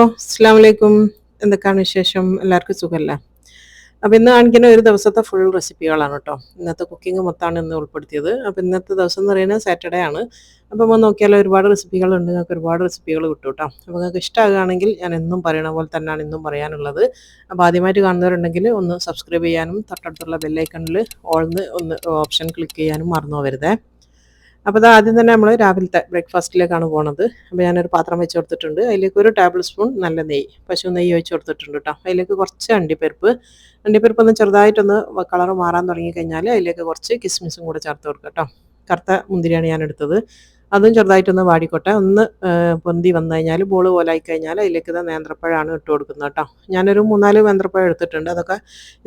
അസ്സലാമു അലൈക്കും. എന്തൊക്കെയാണ് വിശേഷം? എല്ലാവർക്കും സുഖല്ലേ? അപ്പോൾ ഇന്ന് കാണിക്കുന്ന ഒരു ദിവസത്തെ ഫുൾ റെസിപ്പികളാണ് കേട്ടോ. ഇന്നത്തെ കുക്കിംഗ് മൊത്തമാണ് ഇന്ന് ഉൾപ്പെടുത്തിയത്. അപ്പോൾ ഇന്നത്തെ ദിവസം എന്ന് പറയുന്നത് സാറ്റർഡേ ആണ്. അപ്പോൾ നമ്മൾ നോക്കിയാൽ ഒരുപാട് റെസിപ്പികളുണ്ട്. നിങ്ങൾക്ക് ഒരുപാട് റെസിപ്പികൾ കിട്ടും കേട്ടോ. അപ്പോൾ നിങ്ങൾക്ക് ഇഷ്ടമാകുകയാണെങ്കിൽ ഞാൻ എന്നും പറയണ പോലെ തന്നെയാണ് ഇന്നും പറയാനുള്ളത്. അപ്പോൾ ആദ്യമായിട്ട് കാണുന്നവരുണ്ടെങ്കിൽ ഒന്ന് സബ്സ്ക്രൈബ് ചെയ്യാനും തൊട്ടടുത്തുള്ള ബെല്ലൈക്കണിൽ ഓൾന്ന് ഒന്ന് ഓപ്ഷൻ ക്ലിക്ക് ചെയ്യാനും മറന്നു പോകരുതേ. അപ്പോൾ അത് ആദ്യം തന്നെ നമ്മൾ രാവിലത്തെ ബ്രേക്ക്ഫാസ്റ്റിലേക്കാണ് പോണത്. അപ്പോൾ ഞാനൊരു പാത്രം വെച്ച് കൊടുത്തിട്ടുണ്ട്. അതിലേക്ക് ഒരു ടേബിൾ സ്പൂൺ നല്ല നെയ്യ്, പശു നെയ്യ് ഒഴിച്ച് കൊടുത്തിട്ടുണ്ട് കേട്ടോ. അതിലേക്ക് കുറച്ച് അണ്ടിപ്പരിപ്പ് ഒന്ന് ചെറുതായിട്ടൊന്ന് കളർ മാറാൻ തുടങ്ങിക്കഴിഞ്ഞാൽ അതിലേക്ക് കുറച്ച് കിസ്മിസും കൂടെ ചേർത്ത് കൊടുക്കുക കേട്ടോ. കറുത്ത മുന്തിരിയാണ് ഞാൻ എടുത്തത്. അതും ചെറുതായിട്ടൊന്ന് വാടിക്കോട്ടെ. ഒന്ന് പൊന്തി വന്നു കഴിഞ്ഞാൽ ബോൾ പോലെ ആയിക്കഴിഞ്ഞാൽ അതിലേക്ക് ഇത് നേന്ത്രപ്പഴമാണ് ഇട്ട് കൊടുക്കുന്നത് കേട്ടോ. ഞാനൊരു 3-4 നേന്ത്രപ്പഴം എടുത്തിട്ടുണ്ട്. അതൊക്കെ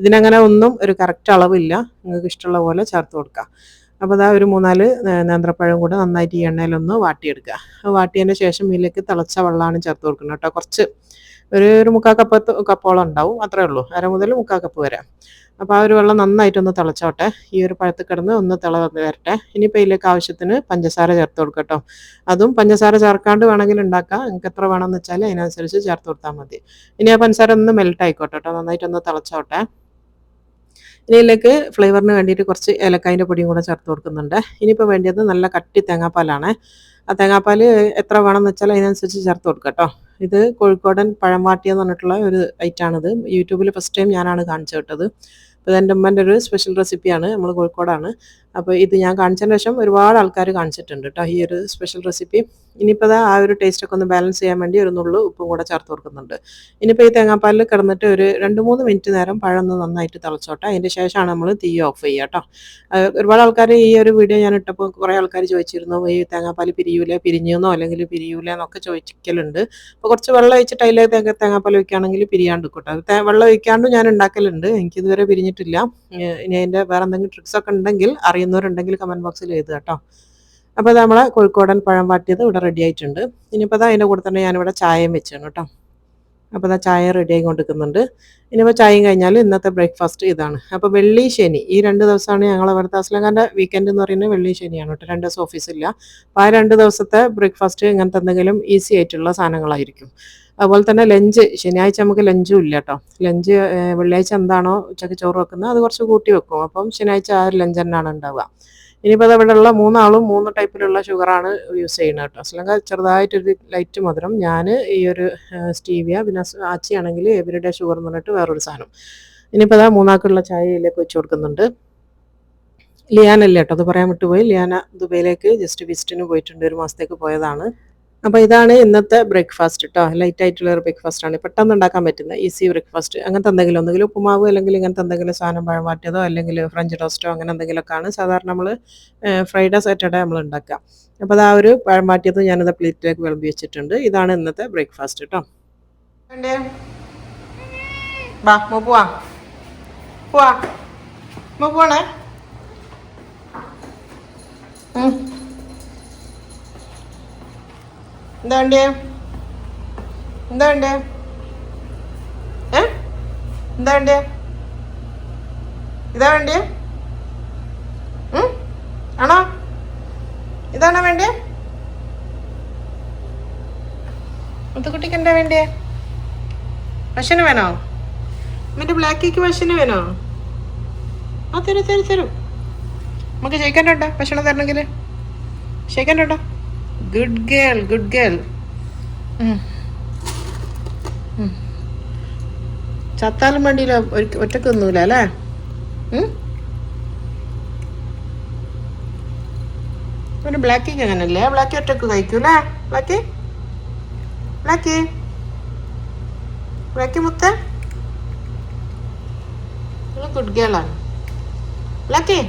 ഇതിനങ്ങനെ ഒന്നും ഒരു കറക്റ്റ് അളവില്ല, നിങ്ങൾക്ക് ഇഷ്ടമുള്ള പോലെ ചേർത്ത് കൊടുക്കുക. അപ്പോൾ അതാ ഒരു 3-4 നേന്ത്രപ്പഴം കൂടെ നന്നായിട്ട് ഈ എണ്ണയിലൊന്ന് വാട്ടിയെടുക്കുക. വാട്ടിയതിന് ശേഷം ഇതിലേക്ക് തിളച്ച വെള്ളമാണ് ചേർത്ത് കൊടുക്കുന്നത് കേട്ടോ. കുറച്ച് ഒരു 3/4 കപ്പോളം ഉണ്ടാവും, അത്രേ ഉള്ളൂ. 1/2 മുതൽ 3/4 കപ്പ് വരെ. അപ്പോൾ ആ ഒരു വെള്ളം നന്നായിട്ടൊന്ന് തിളച്ചോട്ടെ. ഈ ഒരു പഴത്തിൽ കിടന്ന് ഒന്ന് വരട്ടെ. ഇനിയിപ്പോൾ ഇതിലേക്ക് ആവശ്യത്തിന് പഞ്ചസാര ചേർത്ത് കൊടുക്കുക കേട്ടോ. അതും പഞ്ചസാര ചേർക്കാണ്ട് വേണമെങ്കിൽ ഉണ്ടാക്കാം. നിങ്ങൾക്ക് എത്ര വേണമെന്ന് വെച്ചാൽ അതിനനുസരിച്ച് ചേർത്ത് കൊടുത്താൽ മതി. ഇനി ആ പഞ്ചസാര ഒന്ന് മെൽറ്റ് ആയിക്കോട്ടെ കേട്ടോ, നന്നായിട്ടൊന്ന് തിളച്ചോട്ടെ. ഇതിലേക്ക് ഫ്ലേവറിന് വേണ്ടിയിട്ട് കുറച്ച് ഏലക്കായൻ്റെ പൊടിയും കൂടെ ചേർത്ത് കൊടുക്കുന്നുണ്ട്. ഇനിയിപ്പോൾ വേണ്ടത് നല്ല കട്ടി തേങ്ങാപ്പാലാണ്. ആ തേങ്ങാപ്പാൽ എത്ര വേണമെന്ന് വെച്ചാൽ അതിനനുസരിച്ച് ചേർത്ത് കൊടുക്കുക കേട്ടോ. ഇത് കോഴിക്കോടൻ പഴം വാട്ടിയെന്ന് പറഞ്ഞിട്ടുള്ള ഒരു ഐറ്റാണിത്. യൂട്യൂബിൽ ഫസ്റ്റ് ടൈം ഞാനാണ് കാണിച്ചു വിട്ടത്. അപ്പോൾ ഇതെൻ്റെ ഉമ്മൻ്റെ ഒരു സ്പെഷ്യൽ റെസിപ്പിയാണ്. നമ്മൾ കോഴിക്കോടാണ്. അപ്പോൾ ഇത് ഞാൻ കാണിച്ചതിന് ശേഷം ഒരുപാട് ആൾക്കാർ കാണിച്ചിട്ടുണ്ട് കേട്ടോ ഈ ഒരു സ്പെഷ്യൽ റെസിപ്പി. ഇനിയിപ്പോൾ ആ ഒരു ടേസ്റ്റൊക്കെ ഒന്ന് ബാലൻസ് ചെയ്യാൻ വേണ്ടി ഒരു നുള്ളു ഉപ്പും കൂടെ ചേർത്ത് കൊടുക്കുന്നുണ്ട്. ഇനിയിപ്പോൾ ഈ തേങ്ങാപ്പാലിൽ കിടന്നിട്ട് ഒരു 2-3 മിനിറ്റ് നേരം പഴം ഒന്ന് നന്നായിട്ട് തിളച്ചോട്ടെ. അതിൻ്റെ ശേഷമാണ് നമ്മൾ തീ ഓഫ് ചെയ്യുക കേട്ടോ. ഒരുപാട് ആൾക്കാർ ഈ ഒരു വീഡിയോ ഞാൻ ഇട്ടപ്പോൾ കുറേ ആൾക്കാർ ചോദിച്ചിരുന്നു, ഈ തേങ്ങാപ്പാൽ പിരിഞ്ഞെന്നോ അല്ലെങ്കിൽ പിരിയൂലേ എന്നൊക്കെ ചോദിക്കലുണ്ട്. അപ്പോൾ കുറച്ച് വെള്ളം ഒഴിച്ചിട്ട് അതിലേക്ക് തേങ്ങാപ്പാൽ ഒഴിക്കുകയാണെങ്കിൽ പിരിയാണ്ട് കേട്ടോ. വെള്ളം ഒഴിക്കാണ്ടും ഞാൻ ഉണ്ടാക്കലുണ്ട്, എനിക്കിതുവരെ പിരിഞ്ഞിട്ടില്ല. ഇനി അതിൻ്റെ വേറെ എന്തെങ്കിലും ട്രിക്സൊക്കെ ഉണ്ടെങ്കിൽ അറിയുന്നവരുണ്ടെങ്കിൽ കമൻറ്റ് ബോക്സിൽ എഴുതുക കേട്ടോ. അപ്പോൾ അത് നമ്മളെ കോഴിക്കോടൻ പഴം വാട്ടിയത് ഇവിടെ റെഡി ആയിട്ടുണ്ട്. ഇനിയിപ്പോൾ അതിൻ്റെ കൂടെ തന്നെ ഞാനിവിടെ ചായയും വെച്ചാണ് കേട്ടോ. അപ്പോൾ അതാ ചായ റെഡി ആയി കൊണ്ടിരിക്കുന്നുണ്ട്. ഇനിയിപ്പോൾ ചായയും കഴിഞ്ഞാൽ ഇന്നത്തെ ബ്രേക്ക്ഫാസ്റ്റ് ഇതാണ്. അപ്പോൾ വെള്ളി ശനി ഈ 2 ദിവസമാണ് ഞങ്ങൾ ഇവിടുത്തെ അസ്ലങ്കാൻ്റെ വീക്കെൻഡ് എന്ന് പറയുന്നത് വെള്ളി ശനിയാണ് കേട്ടോ. 2 ദിവസം ഓഫീസില്ല. അപ്പോൾ ആ 2 ദിവസത്തെ ബ്രേക്ക്ഫാസ്റ്റ് ഇങ്ങനത്തെ എന്തെങ്കിലും ഈസി ആയിട്ടുള്ള സാധനങ്ങളായിരിക്കും. അതുപോലെ തന്നെ ലഞ്ച് ശനിയാഴ്ച നമുക്ക് ലഞ്ചും ഇല്ല കേട്ടോ. ലഞ്ച് വെള്ളിയാഴ്ച എന്താണോ ഉച്ചയ്ക്ക് ചോറ് വെക്കുന്നത് അത് കുറച്ച് കൂട്ടി വെക്കും. അപ്പം ശനിയാഴ്ച ആ ഒരു ലഞ്ച് തന്നെയാണ് ഉണ്ടാവുക. ഇനിയിപ്പോൾ ഇവിടെയുള്ള 3 ആളും 3 ടൈപ്പിലുള്ള ഷുഗറാണ് യൂസ് ചെയ്യുന്നത് കേട്ടോ. അസ്ലങ്ക ചെറുതായിട്ടൊരു ലൈറ്റ് മധുരം, ഞാൻ ഈ ഒരു സ്റ്റീവിയ, പിന്നെ ആച്ചിയാണെങ്കിൽ എവരിഡേ ഷുഗർ എന്ന് പറഞ്ഞിട്ട് വേറൊരു സാധനം. ഇനിയിപ്പോൾ അതാ 3 ആൾക്കുള്ള ചായയിലേക്ക് വെച്ച് കൊടുക്കുന്നുണ്ട്. ലിയാനല്ലേ കേട്ടോ, അത് പറയാൻ വിട്ടുപോയി. ലിയാന ദുബൈയിലേക്ക് ജസ്റ്റ് വിസിറ്റിന് പോയിട്ടുണ്ട്, 1 മാസത്തേക്ക് പോയതാണ്. അപ്പോൾ ഇതാണ് ഇന്നത്തെ ബ്രേക്ക്ഫാസ്റ്റ് കേട്ടോ. ലൈറ്റ് ആയിട്ടുള്ള ഒരു ബ്രേക്ക്ഫാസ്റ്റാണ്, പെട്ടെന്ന് ഉണ്ടാക്കാൻ പറ്റുന്ന ഈസി ബ്രേക്ക്ഫാസ്റ്റ്. അങ്ങനത്തെ എന്തെങ്കിലും ഒന്നുകിൽ ഉപ്പുമാവ് അല്ലെങ്കിൽ ഇങ്ങനത്തെ എന്തെങ്കിലും സാധനം പഴം വാട്ടിയതോ അല്ലെങ്കിൽ ഫ്രഞ്ച് ടോസ്റ്റോ അങ്ങനെ എന്തെങ്കിലുമൊക്കെയാണ് സാധാരണ നമ്മൾ ഫ്രൈഡേ സാറ്റർഡേ നമ്മൾ ഉണ്ടാക്കുക. അപ്പോൾ അത് ആ ഒരു പഴം വാട്ടിയത് ഞാനത് പ്ലേറ്റിലേക്ക് വിളമ്പി വെച്ചിട്ടുണ്ട്. ഇതാണ് ഇന്നത്തെ ബ്രേക്ക്ഫാസ്റ്റ് കേട്ടോ. പോവാണേ. എന്താ വേണ്ടേ? എന്താ വേണ്ടേ? എന്താ വേണ്ടേ? ഇതാ വേണ്ടേ? ആണോ? ഇതാണോ വേണ്ടേ? മുത്തുക്കുട്ടിക്ക് എന്താ വേണ്ടേ? ഭക്ഷണം വേണോ? മറ്റേ ബ്ലാക്കിക്ക് ഭക്ഷണം വേണോ? ആ തരൂ. നമുക്ക് ഷെയ്ക്കാനുണ്ടോ ഭക്ഷണം തരണമെങ്കിൽ? ഷെയ്ക്കാനുണ്ടോ? Good girl. ചത്താലും വേണ്ടിയില്ല, ഒറ്റക്ക് ഒന്നുമില്ല അല്ലേ? പിന്നെ ബ്ലാക്കിക്ക് അങ്ങനല്ലേ? ബ്ലാക്കി ഒറ്റക്ക് കഴിക്കൂലേ? ബ്ലാക്കി മുത്ത ഗുഡ് ഗേളാണ്. ബ്ലാക്കി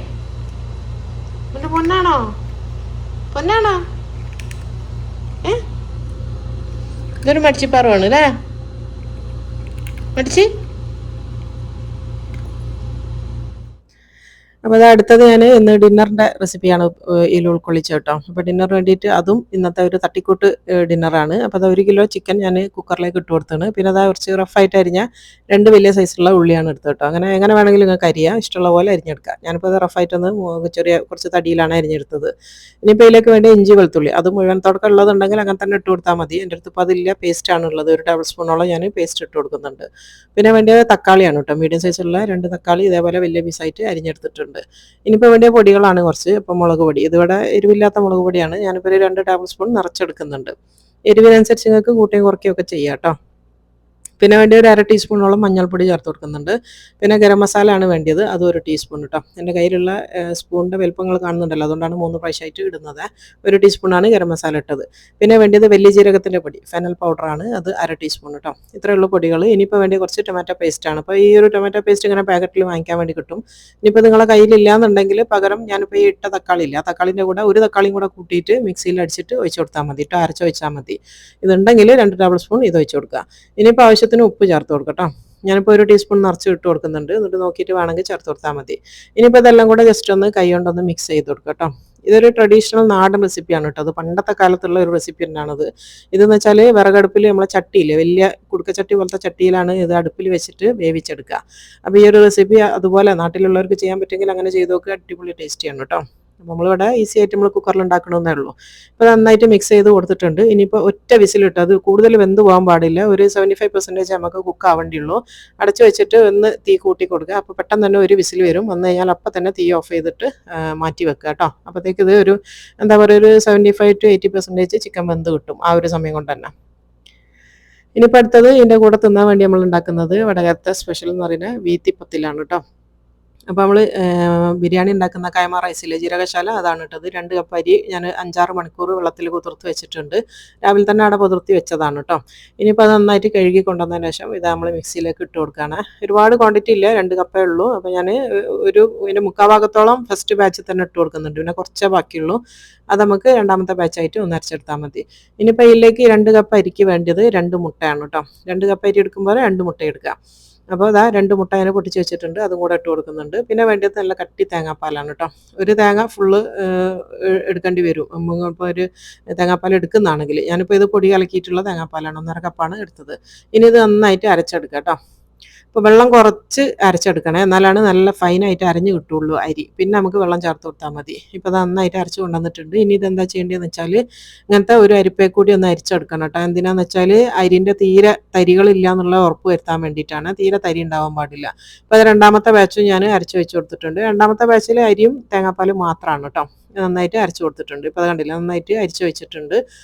പിന്നെ പൊന്നാണോ? ഇതൊരു മടിച്ചിപ്പാറുവാണ് അല്ലേ? മടിച്ച് അപ്പോൾ അത് അടുത്തത് ഞാൻ ഇന്ന് ഡിന്നറിൻ്റെ റെസിപ്പിയാണ് ഇതിൽ ഉൾക്കൊള്ളിച്ചത് കേട്ടോ. അപ്പോൾ ഡിന്നറിന് വേണ്ടിയിട്ട് അതും ഇന്നത്തെ ഒരു തട്ടിക്കൂട്ട് ഡിന്നറാണ്. അപ്പോൾ അത് 1 കിലോ ചിക്കൻ ഞാൻ കുക്കറിലേക്ക് ഇട്ട് കൊടുത്താണ്. പിന്നെ അതാ കുറച്ച് റഫായിട്ട് അരിഞ്ഞ 2 വലിയ സൈസുള്ള ഉള്ളിയാണ് എടുത്തത് കേട്ടോ. അങ്ങനെ എങ്ങനെ വേണമെങ്കിലും നിങ്ങൾക്ക് അരിയാം, ഇഷ്ടമുള്ള പോലെ അരിഞ്ഞെടുക്കാം. ഞാനിപ്പോൾ അത് റഫായിട്ടൊന്ന് ചെറിയ കുറച്ച് തടിയിലാണ് അരിഞ്ഞെടുത്തത്. ഇനിയിപ്പോൾ ഇതിലേക്ക് വേണ്ടി ഇഞ്ചി വെളുത്തുള്ളി അത് മുഴുവൻ തുടക്കം ഉള്ളതുണ്ടെങ്കിൽ അങ്ങനെ തന്നെ ഇട്ട് കൊടുത്താൽ മതി. എൻ്റെ അടുത്ത് ഇപ്പോൾ അതില്ല, പേസ്റ്റാണ് ഉള്ളത്. 1 ടേബിൾ സ്പൂണോളം ഞാൻ പേസ്റ്റ് ഇട്ട് കൊടുക്കുന്നുണ്ട്. പിന്നെ വേണ്ടിയത് തക്കാളിയാണ് കേട്ടോ. മീഡിയം സൈസുള്ള 2 തക്കാളി ഇതേപോലെ വലിയ പീസായിട്ട് അരിഞ്ഞെടുത്തിട്ടുണ്ട്. ഇനിയിപ്പോൾ വേണ്ടിയ പൊടികളാണ് കുറച്ച്. ഇപ്പം മുളക് പൊടി, ഇതിവിടെ എരിവില്ലാത്ത മുളക് പൊടിയാണ്. ഞാനിപ്പോൾ ഒരു 2 ടേബിൾ സ്പൂൺ നിറച്ചെടുക്കുന്നുണ്ട്. എരിവിനനുസരിച്ച് നിങ്ങൾക്ക് കൂട്ടുകയും കുറയ്ക്കുകയൊക്കെ ചെയ്യാം കേട്ടോ. പിന്നെ വേണ്ടി ഒരു 1/2 ടീസ്പൂണോളം മഞ്ഞൾപ്പൊടി ചേർത്ത് കൊടുക്കുന്നുണ്ട്. പിന്നെ ഗരം മസാല ആണ് വേണ്ടിയത്, അതും 1 ടീസ്പൂൺ കേട്ടോ. എൻ്റെ കയ്യിലുള്ള സ്പൂണിൻ്റെ വലിപ്പങ്ങൾ കാണുന്നുണ്ടല്ലോ, അതുകൊണ്ടാണ് 3 പ്രാവശ്യമായിട്ട് ഇടുന്നത്. 1 ടീസ്പൂണാണ് ഗരം മസാല ഇട്ടത്. പിന്നെ വേണ്ടിയത് വലിയ ജീരകത്തിൻ്റെ പൊടി, ഫെനൽ പൗഡറാണ്, അത് 1/2 ടീസ്പൂൺ കേട്ടോ. ഇത്രയുള്ള പൊടികൾ. ഇനിയിപ്പോൾ വേണ്ടി കുറച്ച് ടൊമാറ്റോ പേസ്റ്റാണ്. അപ്പോൾ ഈ ഒരു ടൊമാറ്റോ പേസ്റ്റ് ഇങ്ങനെ പാക്കറ്റിൽ വാങ്ങിക്കാൻ വേണ്ടി കിട്ടും. ഇനിയിപ്പോൾ നിങ്ങളെ കയ്യിലില്ല എന്നുണ്ടെങ്കിൽ പകരം ഞാനിപ്പോൾ ഈ ഇട്ട തക്കാളി ഇല്ല, തക്കാളിൻ്റെ കൂടെ 1 തക്കാളിയും കൂടെ കൂട്ടിയിട്ട് മിക്സിയിൽ അടിച്ചിട്ട് ഒഴിച്ച് കൊടുത്താൽ മതി കേട്ടോ, അരച്ചൊഴിച്ചാൽ മതി. ഇതുണ്ടെങ്കിൽ 2 ടേബിൾ സ്പൂൺ ഇത് ഒഴിച്ച് കൊടുക്കുക. ഇനിയിപ്പോൾ ആവശ്യത്തിന് ഉപ്പ് ചേർത്ത് കൊടുക്കട്ടോ. ഞാനിപ്പോൾ 1 ടീസ്പൂൺ നിറച്ച് ഇട്ട് കൊടുക്കുന്നുണ്ട്. എന്നിട്ട് നോക്കിയിട്ട് വേണമെങ്കിൽ ചേർത്ത് കൊടുത്താൽ മതി. ഇനിയിപ്പോൾ ഇതെല്ലാം കൂടെ ജസ്റ്റ് ഒന്ന് കൈ കൊണ്ടൊന്ന് മിക്സ് ചെയ്ത് കൊടുക്കുക കേട്ടോ. ഇതൊരു ട്രഡീഷണൽ നാടൻ റെസിപ്പിയാണ് കേട്ടോ. അത് പണ്ടത്തെ കാലത്തുള്ള ഒരു റെസിപ്പി തന്നെയാണത്. ഇതെന്ന് വെച്ചാൽ വിറകടുപ്പിൽ നമ്മളെ ചട്ടിയില്ലേ, വലിയ കുടുക്കച്ചട്ടി പോലത്തെ ചട്ടിയിലാണ് ഇത് അടുപ്പിൽ വെച്ചിട്ട് വേവിച്ചെടുക്കുക. അപ്പോൾ ഈ ഒരു റെസിപ്പി അതുപോലെ നാട്ടിലുള്ളവർക്ക് ചെയ്യാൻ പറ്റുമെങ്കിൽ അങ്ങനെ ചെയ്ത് നോക്കുക. അടിപൊളി ടേസ്റ്റിയാണ് കേട്ടോ. നമ്മളിവിടെ ഈസി ആയിട്ട് നമ്മൾ കുക്കറിൽ ഉണ്ടാക്കണമെന്നേ ഉള്ളൂ. ഇപ്പോൾ നന്നായിട്ട് മിക്സ് ചെയ്ത് കൊടുത്തിട്ടുണ്ട്. ഇനിയിപ്പോൾ ഒറ്റ വിസിലിട്ട്, അത് കൂടുതൽ വെന്ത് പോകാൻ പാടില്ല. ഒരു 75% നമുക്ക് കുക്ക് ആവേണ്ടിയുള്ളൂ. അടച്ചു വെച്ചിട്ട് ഒന്ന് തീ കൂട്ടി കൊടുക്കുക. അപ്പോൾ പെട്ടെന്ന് തന്നെ ഒരു വിസിൽ വരും. വന്നു കഴിഞ്ഞാൽ അപ്പം തന്നെ തീ ഓഫ് ചെയ്തിട്ട് മാറ്റി വെക്കുക കേട്ടോ. അപ്പോഴത്തേക്ക് ഇത് ഒരു എന്താ പറയുക, ഒരു 75 to 80% ചിക്കൻ വെന്ത് കിട്ടും ആ ഒരു സമയം കൊണ്ട് തന്നെ. ഇനിയിപ്പോൾ അടുത്തത് ഇതിൻ്റെ കൂടെ തിന്നാൻ വേണ്ടി നമ്മൾ ഉണ്ടാക്കുന്നത് വടകരത്തെ സ്പെഷ്യൽ എന്ന് പറയുന്നത് വീത്തിപ്പത്തിലാണ് കേട്ടോ. അപ്പോൾ നമ്മൾ ബിരിയാണി ഉണ്ടാക്കുന്ന കൈമ റൈസിലെ ജീരകശാല അതാണ് ഇട്ടത്. 2 കപ്പ് അരി ഞാൻ 5-6 മണിക്കൂർ വെള്ളത്തിൽ കുതിർത്ത് വെച്ചിട്ടുണ്ട്. രാവിലെ തന്നെ അവിടെ കുതിർത്തി വെച്ചതാണ് കേട്ടോ. ഇനിയിപ്പോൾ അത് നന്നായിട്ട് കഴുകി കൊണ്ടുവന്നതിന് ശേഷം ഇത് നമ്മൾ മിക്സിയിലേക്ക് ഇട്ട് കൊടുക്കുകയാണ്. ഒരുപാട് ക്വാണ്ടിറ്റി ഇല്ല, 2 കപ്പേ ഉള്ളൂ. അപ്പോൾ ഞാൻ ഇതിൻ്റെ 3/4 ഭാഗത്തോളം ഫസ്റ്റ് ബാച്ചിൽ തന്നെ ഇട്ട് കൊടുക്കുന്നുണ്ട്. പിന്നെ കുറച്ചേ ബാക്കിയുള്ളൂ. അത് നമുക്ക് രണ്ടാമത്തെ ബാച്ചായിട്ട് ഒന്ന് അരച്ചെടുത്താൽ മതി. ഇനിയിപ്പോൾ ഇതിലേക്ക് 2 കപ്പ് അരിക്ക് വേണ്ടത് 2 മുട്ടയാണ് കേട്ടോ. 2 കപ്പ് അരി എടുക്കുമ്പോൾ 2 മുട്ട എടുക്കുക. അപ്പോൾ അതാ 2 മുട്ട അതിനെ പൊട്ടിച്ച് വെച്ചിട്ടുണ്ട്, അതും കൂടെ ഇട്ട് കൊടുക്കുന്നുണ്ട്. പിന്നെ വേണ്ടത് നല്ല കട്ടി തേങ്ങാപ്പാലാണ് കേട്ടോ. ഒരു തേങ്ങ ഫുള്ള് എടുക്കേണ്ടി വരും. ഇപ്പോൾ ഒരു തേങ്ങാപ്പാൽ എടുക്കുന്നതാണെങ്കിൽ, ഞാനിപ്പോൾ ഇത് പൊടി കലക്കിയിട്ടുള്ള തേങ്ങാപ്പാലാണ്, 1/2 കപ്പാണ് എടുത്തത്. ഇനി ഇത് നന്നായിട്ട് അരച്ചെടുക്കുക കേട്ടോ. അപ്പോൾ വെള്ളം കുറച്ച് അരച്ചെടുക്കണേ, എന്നാലാണ് നല്ല ഫൈനായിട്ട് അരഞ്ഞ് കിട്ടുള്ളൂ അരി. പിന്നെ നമുക്ക് വെള്ളം ചേർത്ത് കൊടുത്താൽ മതി. ഇപ്പോൾ അത് നന്നായിട്ട് അരച്ച് കൊണ്ടുവന്നിട്ടുണ്ട്. ഇനി ഇതെന്താ ചെയ്യേണ്ടതെന്ന് വെച്ചാൽ ഇങ്ങനത്തെ ഒരു അരിപ്പേ കൂടി ഒന്ന് അരിച്ചെടുക്കണം കേട്ടോ. എന്തിനാന്ന് വെച്ചാൽ അരിൻ്റെ തീരെ തരികളില്ല എന്നുള്ള ഉറപ്പ് വരുത്താൻ വേണ്ടിയിട്ടാണ്. തീരെ തരി ഉണ്ടാവാൻ പാടില്ല. അപ്പോൾ അത് രണ്ടാമത്തെ ബാച്ചും ഞാൻ അരച്ച് വെച്ച് കൊടുത്തിട്ടുണ്ട്. രണ്ടാമത്തെ ബാച്ചിൽ അരിയും തേങ്ങാപ്പാലും മാത്രമാണ് കേട്ടോ. നന്നായിട്ട് അരച്ച് കൊടുത്തിട്ടുണ്ട്. ഇപ്പോൾ അത് കണ്ടില്ല, നന്നായിട്ട് അരിച്ച് വെച്ചിട്ടുണ്ട്.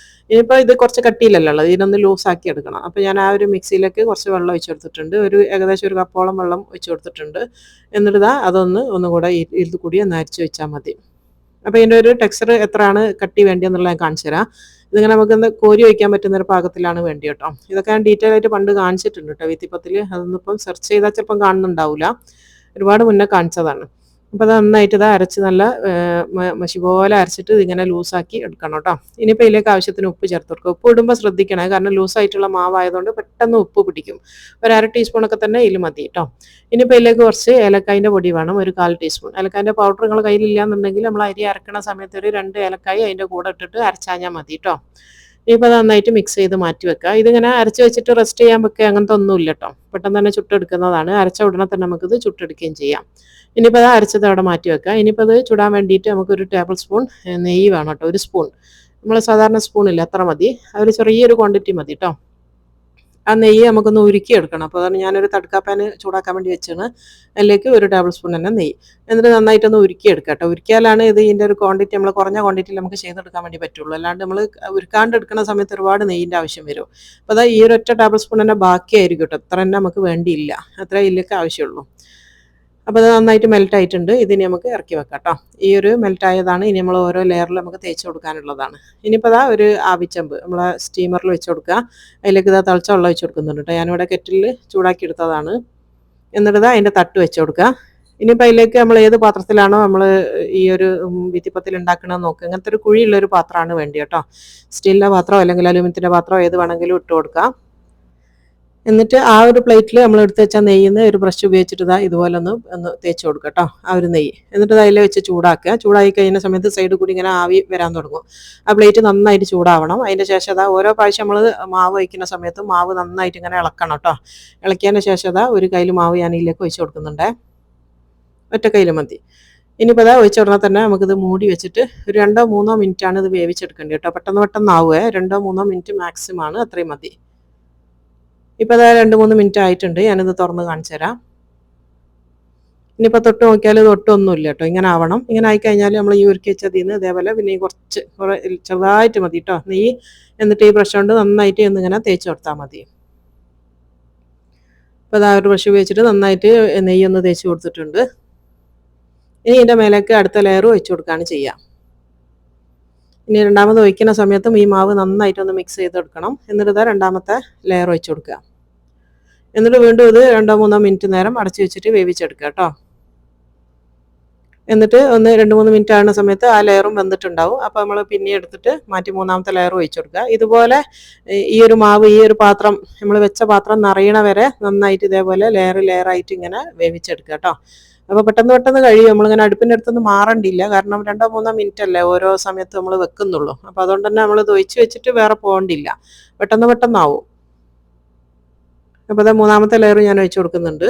ഇനിയിപ്പോൾ ഇത് കുറച്ച് കട്ടിയിലല്ലോ ഉള്ളത്, ഇതിനൊന്ന് ലൂസാക്കി എടുക്കണം. അപ്പോൾ ഞാൻ ആ ഒരു മിക്സിയിലേക്ക് കുറച്ച് വെള്ളം ഒഴിച്ച് കൊടുത്തിട്ടുണ്ട്. ഏകദേശം 1 കപ്പോളം വെള്ളം ഒഴിച്ച് കൊടുത്തിട്ടുണ്ട്. എന്നിട്ട് ഒന്നുകൂടെ ഇതിൽ കൂടി ഒന്ന് അരച്ച് വെച്ചാൽ മതി. അപ്പോൾ ഇതിൻ്റെ ഒരു ടെക്സ്ചർ എത്രയാണ് കട്ടി വേണ്ടിയെന്നുള്ളത് ഞാൻ കാണിച്ചു തരാം. ഇതിങ്ങനെ നമുക്കൊന്ന് കോരി വയ്ക്കാൻ പറ്റുന്നൊരു പാകത്തിലാണ് വേണ്ടി കേട്ടോ. ഇതൊക്കെ ഞാൻ ഡീറ്റെയിൽ ആയിട്ട് പണ്ട് കാണിച്ചിട്ടുണ്ട് കേട്ടോ വീത്തിപ്പത്തിൽ. അതൊന്നും ഇപ്പം സെർച്ച് ചെയ്താൽ ചിലപ്പം കാണുന്നുണ്ടാവില്ല, ഒരുപാട് മുന്നേ കാണിച്ചതാണ്. അപ്പോൾ അത് നന്നായിട്ട് അരച്ച് നല്ല മഷി പോലെ അരച്ചിട്ട് ഇതിങ്ങനെ ലൂസാക്കി എടുക്കണം കേട്ടോ. ഇനിയിപ്പോൾ ഇതിലേക്ക് ആവശ്യത്തിന് ഉപ്പ് ചേർത്ത് കൊടുക്കുക. ഉപ്പ് ഇടുമ്പോൾ ശ്രദ്ധിക്കണേ, കാരണം ലൂസായിട്ടുള്ള മാവായതുകൊണ്ട് പെട്ടെന്ന് ഉപ്പ് പിടിക്കും. 1/2 ടീസ്പൂണൊക്കെ തന്നെ ഇതിൽ മതി കേട്ടോ. ഇനിയിപ്പോൾ ഇതിലേക്ക് കുറച്ച് ഏലക്കായിൻ്റെ പൊടി വേണം, ഒരു 1/4 ടീസ്പൂൺ. ഏലക്കായിൻ്റെ പൗഡർ നിങ്ങൾ കയ്യിലില്ല എന്നുണ്ടെങ്കിൽ നമ്മൾ അരി അരക്കണ സമയത്ത് ഒരു 2 ഏലക്കായി അതിൻ്റെ കൂടെ ഇട്ടിട്ട് അരച്ചാൽ മതി കേട്ടോ. ഇനിയിപ്പോൾ അത് നന്നായിട്ട് മിക്സ് ചെയ്ത് മാറ്റി വെക്കുക. ഇതിങ്ങനെ അരച്ച് വെച്ചിട്ട് റെസ്റ്റ് ചെയ്യാൻ വെക്കുക അങ്ങനത്തെ ഒന്നുമില്ല കേട്ടോ. പെട്ടെന്ന് തന്നെ ചുട്ടെടുക്കുന്നതാണ്. അരച്ച ഉടനെ തന്നെ നമുക്കിത് ചുട്ടെടുക്കുകയും ചെയ്യാം. ഇനിയിപ്പോൾ അത് അരച്ചത് അവിടെ മാറ്റി വെക്കുക. ഇനിയിപ്പോൾ അത് ചുടാൻ വേണ്ടിയിട്ട് നമുക്കൊരു ടേബിൾ സ്പൂൺ നെയ്യ് വേണം കേട്ടോ. 1 സ്പൂൺ, നമ്മൾ സാധാരണ സ്പൂണില്ല അത്ര മതി. അതൊരു ചെറിയൊരു ക്വാണ്ടിറ്റി മതി കേട്ടോ. ആ നെയ്യ് നമുക്കൊന്ന് ഉരുക്കിയെടുക്കണം. അപ്പോൾ അതാണ് ഞാനൊരു തടുക്കാപ്പാന് ചൂടാക്കാൻ വേണ്ടി വെച്ചാണ്. അതിലേക്ക് 1 ടേബിൾ സ്പൂൺ തന്നെ നെയ്യ്. എന്നിട്ട് നന്നായിട്ടൊന്ന് ഉരുക്കിയെടുക്കുക കേട്ടോ. ഉരുക്കിയാലാണ് ഇതിൻ്റെ ഒരു ക്വാണ്ടിറ്റി നമ്മൾ കുറഞ്ഞ ക്വാണ്ടിറ്റിയിൽ നമുക്ക് ചെയ്തെടുക്കാൻ വേണ്ടി പറ്റുള്ളൂ. അല്ലാണ്ട് നമ്മൾ ഉരുക്കാണ്ട് എടുക്കുന്ന സമയത്ത് ഒരുപാട് നെയ്യിൻ്റെ ആവശ്യം വരും. അപ്പോൾ അതാ ഈ ഒരു ഒറ്റ ടേബിൾ സ്പൂൺ തന്നെ ബാക്കിയായിരിക്കും കേട്ടോ. അത്ര തന്നെ നമുക്ക് വേണ്ടിയില്ല, അത്ര ഇതിലേക്ക് ആവശ്യമുള്ളൂ. അപ്പോൾ അത് നന്നായിട്ട് മെൽറ്റ് ആയിട്ടുണ്ട്. ഇതിനി നമുക്ക് ഇറക്കി വെക്കാം കേട്ടോ. ഈ ഒരു മെൽറ്റായതാണ് ഇനി നമ്മൾ ഓരോ ലെയറിൽ നമുക്ക് തേച്ച് കൊടുക്കാനുള്ളതാണ്. ഇനിയിപ്പോൾ അതാ ഒരു ആവിച്ചമ്പ് നമ്മളെ സ്റ്റീമറിൽ വെച്ച് കൊടുക്കുക. അതിലേക്ക് തിളച്ച വെള്ളം വെച്ച് കൊടുക്കുന്നുണ്ട് കേട്ടോ. ഞാനിവിടെ കെറ്റിൽ ചൂടാക്കി എടുത്തതാണ്. എന്നിട്ട് അതിൻ്റെ തട്ട് വെച്ച് കൊടുക്കുക. ഇനിയിപ്പോൾ അതിലേക്ക് നമ്മൾ ഏത് പാത്രത്തിലാണോ നമ്മൾ ഈ ഒരു വീത്തിപ്പത്തിൽ ഉണ്ടാക്കണമെന്ന് നോക്കുക. അങ്ങനത്തെ ഒരു കുഴിയുള്ളൊരു പാത്രമാണ് വേണ്ടി കേട്ടോ. സ്റ്റീലിൻ്റെ പാത്രമോ അല്ലെങ്കിൽ അലുമിനിയത്തിൻ്റെ പാത്രമോ ഏത് വേണമെങ്കിലും ഇട്ട് കൊടുക്കുക. എന്നിട്ട് ആ ഒരു പ്ലേറ്റിൽ നമ്മൾ എടുത്ത് വെച്ചാൽ നെയ്യിന്ന് ഒരു ബ്രഷ് ഉപയോഗിച്ചിട്ട് ഇതുപോലെ ഒന്ന് തേച്ച് കൊടുക്കുക കേട്ടോ, ആ ഒരു നെയ്യ്. എന്നിട്ട് അതിൽ വെച്ച് ചൂടാക്കുക. ചൂടായി കഴിയുന്ന സമയത്ത് സൈഡ് കൂടി ഇങ്ങനെ ആവി വരാൻ തുടങ്ങും. ആ പ്ലേറ്റ് നന്നായിട്ട് ചൂടാവണം. അതിൻ്റെ ശേഷം ഓരോ പ്രാവശ്യം നമ്മൾ മാവ് വയ്ക്കുന്ന സമയത്ത് മാവ് നന്നായിട്ട് ഇങ്ങനെ ഇളക്കണം കേട്ടോ. ഇളക്കിയതിന് ശേഷം ഒരു കയ്യിൽ മാവ് ഞാൻ ഇതിലേക്ക് ഒഴിച്ച് കൊടുക്കുന്നുണ്ട്. ഒറ്റ കയ്യിൽ മതി. ഇനിയിപ്പോൾ ഒഴിച്ച ഉടനെ തന്നെ നമുക്കിത് മൂടി വെച്ചിട്ട് ഒരു 2-3 മിനിറ്റാണ് ഇത് വേവിച്ചെടുക്കേണ്ടത് കേട്ടോ. പെട്ടെന്നാവുക. 2-3 മിനിറ്റ് മാക്സിമം ആണ്, അത്രയും മതി. ഇപ്പോൾ 2-3 മിനിറ്റ് ആയിട്ടുണ്ട്. ഞാനിത് തുറന്ന് കാണിച്ചു തരാം. ഇനിയിപ്പോൾ തൊട്ട് നോക്കിയാൽ ഇത് ഒട്ടൊന്നുമില്ല കേട്ടോ. ഇങ്ങനെ ആവണം. ഇങ്ങനെ ആയിക്കഴിഞ്ഞാൽ നമ്മൾ ഈ ഉരുക്കി വെച്ചതിൽ നിന്ന് ഇതേപോലെ പിന്നെ കുറെ ചെറുതായിട്ട് മതി കേട്ടോ നെയ്യ്. എന്നിട്ട് ഈ ബ്രഷ് കൊണ്ട് നന്നായിട്ട് എന്നിങ്ങനെ തേച്ച് കൊടുത്താൽ മതി. ഇപ്പോൾ ഒരു ബ്രഷ് ഉപയോഗിച്ചിട്ട് നന്നായിട്ട് നെയ്യൊന്ന് തേച്ച് കൊടുത്തിട്ടുണ്ട്. ഇനി ഇതിൻ്റെ മേലേക്ക് അടുത്ത ലെയർ ഒഴിച്ചു കൊടുക്കുകയാണ് ചെയ്യുക. ഇനി രണ്ടാമത് ഒഴിക്കുന്ന സമയത്തും ഈ മാവ് നന്നായിട്ടൊന്ന് മിക്സ് ചെയ്തെടുക്കണം. എന്നിട്ട് രണ്ടാമത്തെ ലെയർ ഒഴിച്ചു കൊടുക്കുക. എന്നിട്ട് വീണ്ടും ഇത് 2-3 മിനിറ്റ് നേരം അടച്ചു വെച്ചിട്ട് വേവിച്ചെടുക്കുക കേട്ടോ. എന്നിട്ട് 2-3 മിനിറ്റ് ആകുന്ന സമയത്ത് ആ ലെയറും വെന്തിട്ടുണ്ടാവും. അപ്പോൾ നമ്മൾ പിന്നെ എടുത്തിട്ട് മാറ്റി മൂന്നാമത്തെ ലെയർ ഒഴിച്ചു കൊടുക്കുക. ഇതുപോലെ ഈ ഒരു മാവ് ഈ ഒരു പാത്രം നമ്മൾ വെച്ച പാത്രം നിറയണ വരെ നന്നായിട്ട് ഇതേപോലെ ലെയർ ആയിട്ട് ഇങ്ങനെ വേവിച്ചെടുക്കുക കേട്ടോ. അപ്പോൾ പെട്ടെന്ന് കഴിയും. നമ്മളിങ്ങനെ അടുപ്പിൻ്റെ അടുത്തൊന്നും മാറണ്ടില്ല. കാരണം 2-3 മിനിറ്റ് അല്ലേ ഓരോ സമയത്ത് നമ്മൾ വെക്കുന്നുള്ളൂ. അപ്പോൾ അതുകൊണ്ട് തന്നെ നമ്മൾ ഇത് ഒഴിച്ച് വെച്ചിട്ട് വേറെ പോകണ്ടില്ല. പെട്ടെന്നാവും. അപ്പോൾ മൂന്നാമത്തെ ലെയർ ഞാൻ ഒഴിച്ചു കൊടുക്കുന്നുണ്ട്.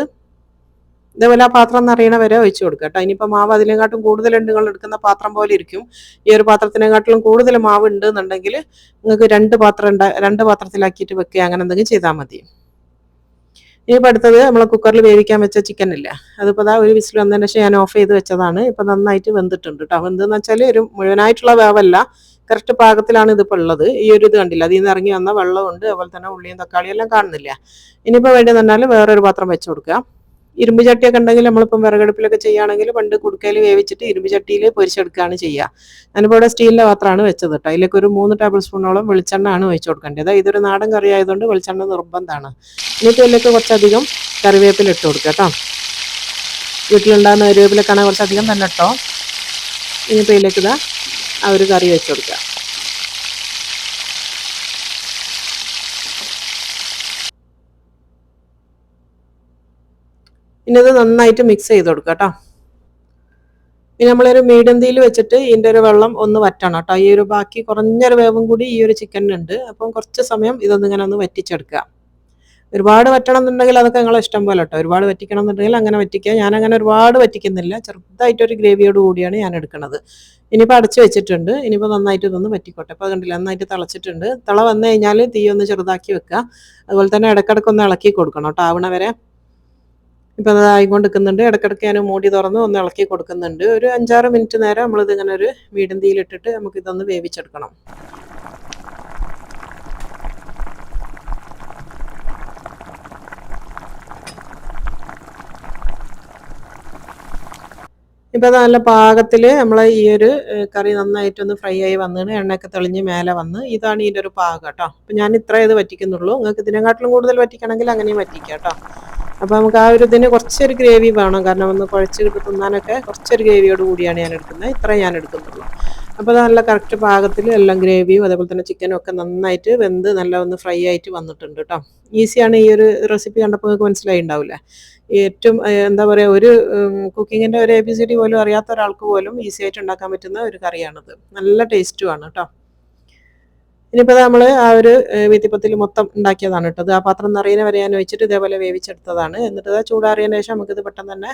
ഇതേപോലെ ആ പാത്രം നിറയണ വരെ ഒഴിച്ചു കൊടുക്കുക കേട്ടോ. ഇനിയിപ്പോൾ മാവ് അതിനെക്കാട്ടും കൂടുതലുണ്ട്, നിങ്ങൾ എടുക്കുന്ന പാത്രം പോലെ ഇരിക്കും. ഈ ഒരു പാത്രത്തിനെക്കാട്ടിലും കൂടുതൽ മാവ് ഉണ്ട് എന്നുണ്ടെങ്കിൽ നിങ്ങൾക്ക് 2 പാത്രത്തിലാക്കിയിട്ട് വെക്കുക, അങ്ങനെ എന്തെങ്കിലും ചെയ്താൽ മതി. ഇനിയിപ്പോൾ അടുത്തത് നമ്മൾ കുക്കറിൽ വേവിക്കാൻ വെച്ച ചിക്കൻ ഇല്ല, അതിപ്പോൾ ഒരു വിസിൽ വന്നതിന് ശേഷം ഞാൻ ഓഫ് ചെയ്ത് വെച്ചതാണ്. ഇപ്പം നന്നായിട്ട് വെന്തിട്ടുണ്ട് കേട്ടോ. വെന്തെന്ന് വെച്ചാൽ ഒരു മുഴുവനായിട്ടുള്ള വേവല്ല, കറക്റ്റ് പാകത്തിലാണ് ഇതിപ്പോൾ ഉള്ളത്. ഈ ഒരു ഇത് കണ്ടില്ല, അതിൽ നിന്ന് ഇറങ്ങി വന്ന വെള്ളമുണ്ട്, അതുപോലെ തന്നെ ഉള്ളിയും തക്കാളിയും എല്ലാം കാണുന്നില്ല. ഇനിയിപ്പോൾ വേണ്ടതെന്ന് പറഞ്ഞാൽ വേറൊരു പാത്രം വെച്ച് കൊടുക്കുക. ഇരുമ്പ് ചട്ടിയൊക്കെ ഉണ്ടെങ്കിൽ നമ്മളിപ്പം വിറകടുപ്പിലൊക്കെ ചെയ്യുകയാണെങ്കിൽ പണ്ട് കുടുക്കയിൽ വേവിച്ചിട്ട് ഇരുമ്പ് ചട്ടിയിൽ പൊരിച്ചെടുക്കുകയാണ് ചെയ്യുക. ഞാനിപ്പോൾ ഇവിടെ സ്റ്റീലിൻ്റെ പാത്രമാണ് വെച്ചത് കേട്ടോ. അതിലേക്ക് ഒരു 3 ടേബിൾ സ്പൂണോളം വെളിച്ചെണ്ണ ആണ് ഒഴിച്ചു കൊടുക്കേണ്ടത്. ഇതൊരു നാടൻ കറി ആയതുകൊണ്ട് വെളിച്ചെണ്ണ നിർബന്ധമാണ്. ഇനിയിപ്പോൾ ഇതിലേക്ക് കുറച്ചധികം കറിവേപ്പില ഇട്ട് കൊടുക്കുക കേട്ടോ. വീട്ടിലുണ്ടാകുന്ന കറിവേപ്പിലൊക്കെയാണെങ്കിൽ കുറച്ചധികം തന്നെ ഇട്ടോ. ഇനിയിപ്പോൾ ഇതിലേക്ക് ആ ഒരു കറി വെച്ച് കൊടുക്കുക. ഇനി അത് നന്നായിട്ട് മിക്സ് ചെയ്ത് കൊടുക്കുക കേട്ടോ. ഇനി നമ്മളൊരു മീഡിയം തീയിൽ വെച്ചിട്ട് ഇതിൻ്റെ ഒരു വെള്ളം ഒന്ന് വറ്റണം കേട്ടോ. ഈ ഒരു ബാക്കി കുറഞ്ഞൊരു വേവും കൂടി ഈ ഒരു ചിക്കനുണ്ട്. അപ്പം കുറച്ച് സമയം ഇതൊന്നിങ്ങനെ ഒന്ന് വറ്റിച്ചെടുക്കുക. ഒരുപാട് വറ്റണം എന്നുണ്ടെങ്കിൽ അതൊക്കെ നിങ്ങളെ ഇഷ്ടം പോലെ കേട്ടോ. ഒരുപാട് വറ്റിക്കണം എന്നുണ്ടെങ്കിൽ അങ്ങനെ വറ്റിക്കുക. ഞാനങ്ങനെ ഒരുപാട് വറ്റിക്കുന്നില്ല, ചെറുതായിട്ടൊരു ഗ്രേവിയോട് കൂടിയാണ് ഞാൻ എടുക്കുന്നത്. ഇനിയിപ്പോൾ അടച്ച് വെച്ചിട്ടുണ്ട്. ഇനിയിപ്പോൾ നന്നായിട്ട് ഇതൊന്ന് വറ്റിക്കോട്ടെ. അപ്പോൾ കണ്ടില്ല, നന്നായിട്ട് തിളച്ചിട്ടുണ്ട്. തിള വന്നു കഴിഞ്ഞാൽ തീ ഒന്ന് ചെറുതാക്കി വെക്കുക. അതുപോലെ തന്നെ ഇടയ്ക്കിടയ്ക്കൊന്ന് ഇളക്കി കൊടുക്കണം കേട്ടോ, ആവണ വരെ. ഇപ്പം അത് ആയിക്കൊണ്ട് നിൽക്കുന്നുണ്ട്. ഇടയ്ക്കിടയ്ക്ക് ഞാൻ മൂടി തുറന്ന് ഒന്ന് ഇളക്കി കൊടുക്കുന്നുണ്ട്. ഒരു 5-6 മിനിറ്റ് നേരം നമ്മളിത് ഇങ്ങനെ ഒരു മീഡിയം തീയിലിട്ടിട്ട് നമുക്കിതൊന്ന് വേവിച്ചെടുക്കണം. ഇപ്പം അത് നല്ല പാകത്തിൽ നമ്മൾ ഈ ഒരു കറി നന്നായിട്ടൊന്ന് ഫ്രൈ ആയി വന്നിട്ട് എണ്ണയൊക്കെ തെളിഞ്ഞ് മേലെ വന്ന് ഇതാണ് ഇതിൻ്റെ ഒരു പാകം കേട്ടോ. അപ്പം ഞാൻ ഇത്ര ഇത് വറ്റിക്കുന്നുള്ളൂ. നിങ്ങൾക്ക് ഇതിനെക്കാട്ടിലും കൂടുതൽ വറ്റിക്കണമെങ്കിൽ അങ്ങനെയും വറ്റിക്കാം കേട്ടോ. അപ്പോൾ നമുക്ക് ആ ഒരു ഇതിന് കുറച്ചൊരു ഗ്രേവി വേണം, കാരണം ഒന്ന് കുഴച്ച് തിന്നാനൊക്കെ കുറച്ചൊരു ഗ്രേവിയോട് കൂടിയാണ് ഞാൻ എടുക്കുന്നത്. ഇത്ര ഞാൻ എടുക്കുന്നുള്ളൂ. അപ്പോൾ അത് നല്ല കറക്റ്റ് പാകത്തിൽ എല്ലാം ഗ്രേവിയും അതേപോലെ തന്നെ ചിക്കനും ഒക്കെ നന്നായിട്ട് വെന്ത് നല്ല ഒന്ന് ഫ്രൈ ആയിട്ട് വന്നിട്ടുണ്ട് കേട്ടോ. ഈസിയാണ്. ഈ ഒരു റെസിപ്പി കണ്ടപ്പോൾ നിങ്ങൾക്ക് മനസ്സിലായി ഉണ്ടാവില്ലേ. ഏറ്റവും എന്താ പറയുക, ഒരു കുക്കിങ്ങിൻ്റെ ഒരു ABCD പോലും അറിയാത്ത ഒരാൾക്ക് പോലും ഈസി ആയിട്ട് ഉണ്ടാക്കാൻ പറ്റുന്ന ഒരു കറിയാണിത്. നല്ല ടേസ്റ്റുമാണ് കേട്ടോ. ഇനിയിപ്പോൾ നമ്മൾ ആ ഒരു വീത്തിപ്പത്തിൽ മൊത്തം ഉണ്ടാക്കിയതാണ് കേട്ടോ. ആ പാത്രം നിറയുന്ന വരെ ഞാൻ വെച്ചിട്ട് ഇതേപോലെ വേവിച്ചെടുത്തതാണ്. എന്നിട്ട് ചൂടാറിയതിന് ശേഷം നമുക്കിത് പെട്ടെന്ന് തന്നെ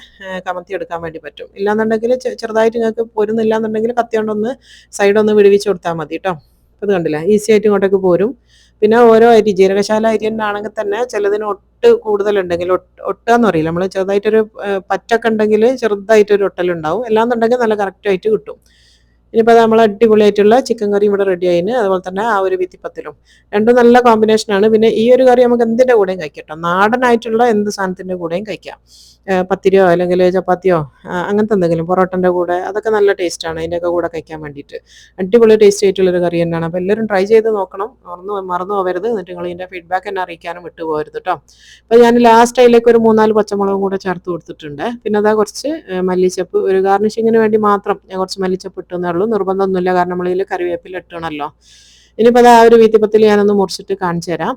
കമത്തി എടുക്കാൻ വേണ്ടി പറ്റും. ഇല്ലാന്നുണ്ടെങ്കിൽ ചെറുതായിട്ട് നിങ്ങൾക്ക് പോരുന്നില്ല എന്നുണ്ടെങ്കിൽ കത്തി കൊണ്ടൊന്ന് സൈഡൊന്ന് വിടുവിച്ച് കൊടുത്താൽ മതി കേട്ടോ. അപ്പോൾ ഇത് കണ്ടില്ല, ഈസി ആയിട്ട് ഇങ്ങോട്ടേക്ക് പോരും. പിന്നെ ഓരോ അരി, ജീരകശാല അരി തന്നെയാണെങ്കിൽ തന്നെ ചിലതിന് ഒട്ട് കൂടുതലുണ്ടെങ്കിൽ ഒട്ടാന്ന് പറയില്ല, നമ്മൾ ചെറുതായിട്ടൊരു പറ്റൊക്കെ ഉണ്ടെങ്കിൽ ചെറുതായിട്ടൊരു ഒട്ടലുണ്ടാവും. അല്ലാന്നുണ്ടെങ്കിൽ നല്ല കറക്റ്റായിട്ട് കിട്ടും. ഇനിയിപ്പോൾ നമ്മൾ അടിപൊളിയായിട്ടുള്ള ചിക്കൻ കറി ഇവിടെ റെഡി ആയിന്. അതുപോലെ തന്നെ ആ ഒരു വിത്തിപ്പത്തിലും രണ്ടും നല്ല കോമ്പിനേഷനാണ്. പിന്നെ ഈ ഒരു കറി നമുക്ക് എന്തിൻ്റെ കൂടെയും കഴിക്കാം. നാടനായിട്ടുള്ള എന്ത് സാധനത്തിൻ്റെ കൂടെയും കഴിക്കാം. പത്തിരിയോ അല്ലെങ്കിൽ ചപ്പാത്തിയോ അങ്ങനത്തെ എന്തെങ്കിലും പൊറോട്ടൻ്റെ കൂടെ, അതൊക്കെ നല്ല ടേസ്റ്റാണ് അതിൻ്റെയൊക്കെ കൂടെ കഴിക്കാൻ വേണ്ടിയിട്ട്. അടിപൊളി ടേസ്റ്റ് ആയിട്ടുള്ളൊരു കറി തന്നെയാണ്. അപ്പോൾ എല്ലാവരും ട്രൈ ചെയ്ത് നോക്കണം, മറന്നു പോകരുത്. എന്നിട്ട് നിങ്ങൾ ഇതിൻ്റെ ഫീഡ്ബാക്ക് എന്നെ അറിയിക്കാനും വിട്ടു പോകരുത് കേട്ടോ. അപ്പോൾ ഞാൻ ലാസ്റ്റ് അതിലേക്ക് ഒരു 3-4 പച്ചമുളകും കൂടെ ചേർത്ത് കൊടുത്തിട്ടുണ്ട്. പിന്നെ അതാ കുറച്ച് മല്ലിച്ചപ്പ്, ഒരു ഗാർണിഷിങ്ങിന് വേണ്ടി മാത്രം ഞാൻ കുറച്ച് മല്ലിച്ചപ്പ് ഇട്ടെന്നേ ഉള്ളൂ. നിർബന്ധമൊന്നുമില്ല, കാരണം നമ്മളിതിൽ കറിവേപ്പില ഇട്ടണമല്ലോ. ഇനിയിപ്പോൾ അത് ആ ഒരു വീത്തിപ്പത്തിൽ ഞാനൊന്ന് മുറിച്ചിട്ട് കാണിച്ചു തരാം.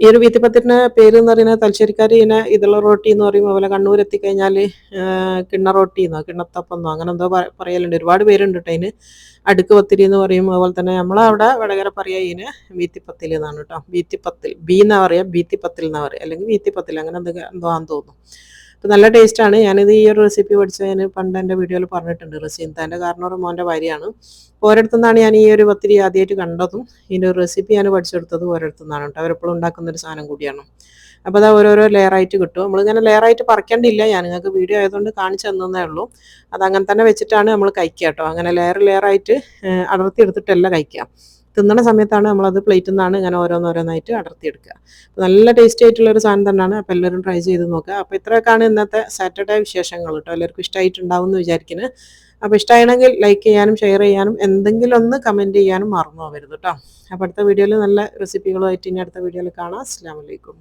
ഈ ഒരു വീത്തിപ്പത്തിൻ്റെ പേര് എന്ന് പറയുന്നത് തലശ്ശേരിക്കാർ ഇതിനെ ഇതള റൊട്ടി എന്ന് പറയും. അതുപോലെ കണ്ണൂർ എത്തിക്കഴിഞ്ഞാൽ കിണ്ണ റൊട്ടി എന്നോ കിണ്ണത്തപ്പം എന്നോ അങ്ങനെ എന്തോ പറയലുണ്ട്. ഒരുപാട് പേരുണ്ട് കേട്ടോ അതിന്. അടുക്ക് പത്തിരി എന്ന് പറയും. അതുപോലെ തന്നെ നമ്മളവിടെ വടകര പറയുക ഇതിന് വീത്തിപ്പത്തിൽ എന്നാണ് കേട്ടോ. വീത്തിപ്പത്തിൽ ബി എന്നാ പറയുക, വീത്തിപ്പത്തിൽ എന്നാ പറയുക, അല്ലെങ്കിൽ വീത്തിപ്പത്തിൽ അങ്ങനെ എന്തൊക്കെ എന്തോ ആണെന്ന് തോന്നുന്നു. അപ്പോൾ നല്ല ടേസ്റ്റാണ്. ഞാനിത് ഈ ഒരു റെസിപ്പി പഠിച്ചത് ഞാൻ പണ്ട് എൻ്റെ വീഡിയോയിൽ പറഞ്ഞിട്ടുണ്ട്. റസീൻത്താൻ്റെ കാരണവർ മോൻ്റെ ഭാര്യയാണ്. ഓരോരുത്തുനിന്നാണ് ഞാൻ ഈ ഒരു പത്തിരി ആദ്യമായിട്ട് കണ്ടതും ഇതിൻ്റെ ഒരു റെസിപ്പി ഞാൻ പഠിച്ചെടുത്തതും ഓരോരുത്തുനിന്നാണ് കേട്ടോ. അവരെപ്പോഴും ഉണ്ടാക്കുന്നൊരു സാധനം കൂടിയാണ്. അപ്പോൾ അത് ഓരോരോ ലെയറായിട്ട് കിട്ടും. നമ്മളിങ്ങനെ ലെയറായിട്ട് പറിക്കേണ്ടില്ല, ഞാൻ നിങ്ങൾക്ക് വീഡിയോ ആയതുകൊണ്ട് കാണിച്ചു തന്നേ ഉള്ളൂ. അതങ്ങനെ തന്നെ വെച്ചിട്ടാണ് നമ്മൾ കഴിക്കുക കേട്ടോ. അങ്ങനെ ലെയറായിട്ട് അടർത്തി എടുത്തിട്ടല്ല കഴിക്കുക. തിന്നണ സമയത്താണ് നമ്മളത് പ്ലേറ്റിൽ നിന്നാണ് ഇങ്ങനെ ഓരോന്നോരോന്നായിട്ട് അടർത്തിയെടുക്കുക. നല്ല ടേസ്റ്റി ആയിട്ടുള്ളൊരു സാധനം തന്നെയാണ്. അപ്പോൾ എല്ലാവരും ട്രൈ ചെയ്ത് നോക്കുക. അപ്പോൾ ഇത്രയൊക്കെയാണ് ഇന്നത്തെ സാറ്റർഡേ വിശേഷങ്ങൾ കേട്ടോ. എല്ലാവർക്കും ഇഷ്ടമായിട്ടുണ്ടാവും എന്ന് വിചാരിക്കുന്നു. അപ്പോൾ ഇഷ്ടമാണെങ്കിൽ ലൈക്ക് ചെയ്യാനും ഷെയർ ചെയ്യാനും എന്തെങ്കിലും ഒന്ന് കമൻറ്റ് ചെയ്യാനും മറന്നു പോകരുത് കേട്ടോ. അപ്പോൾ അടുത്ത വീഡിയോയിൽ നല്ല റെസിപ്പികളുമായിട്ട് ഇനി അടുത്ത വീഡിയോയിൽ കാണാം. അസ്സലാമു അലൈക്കും.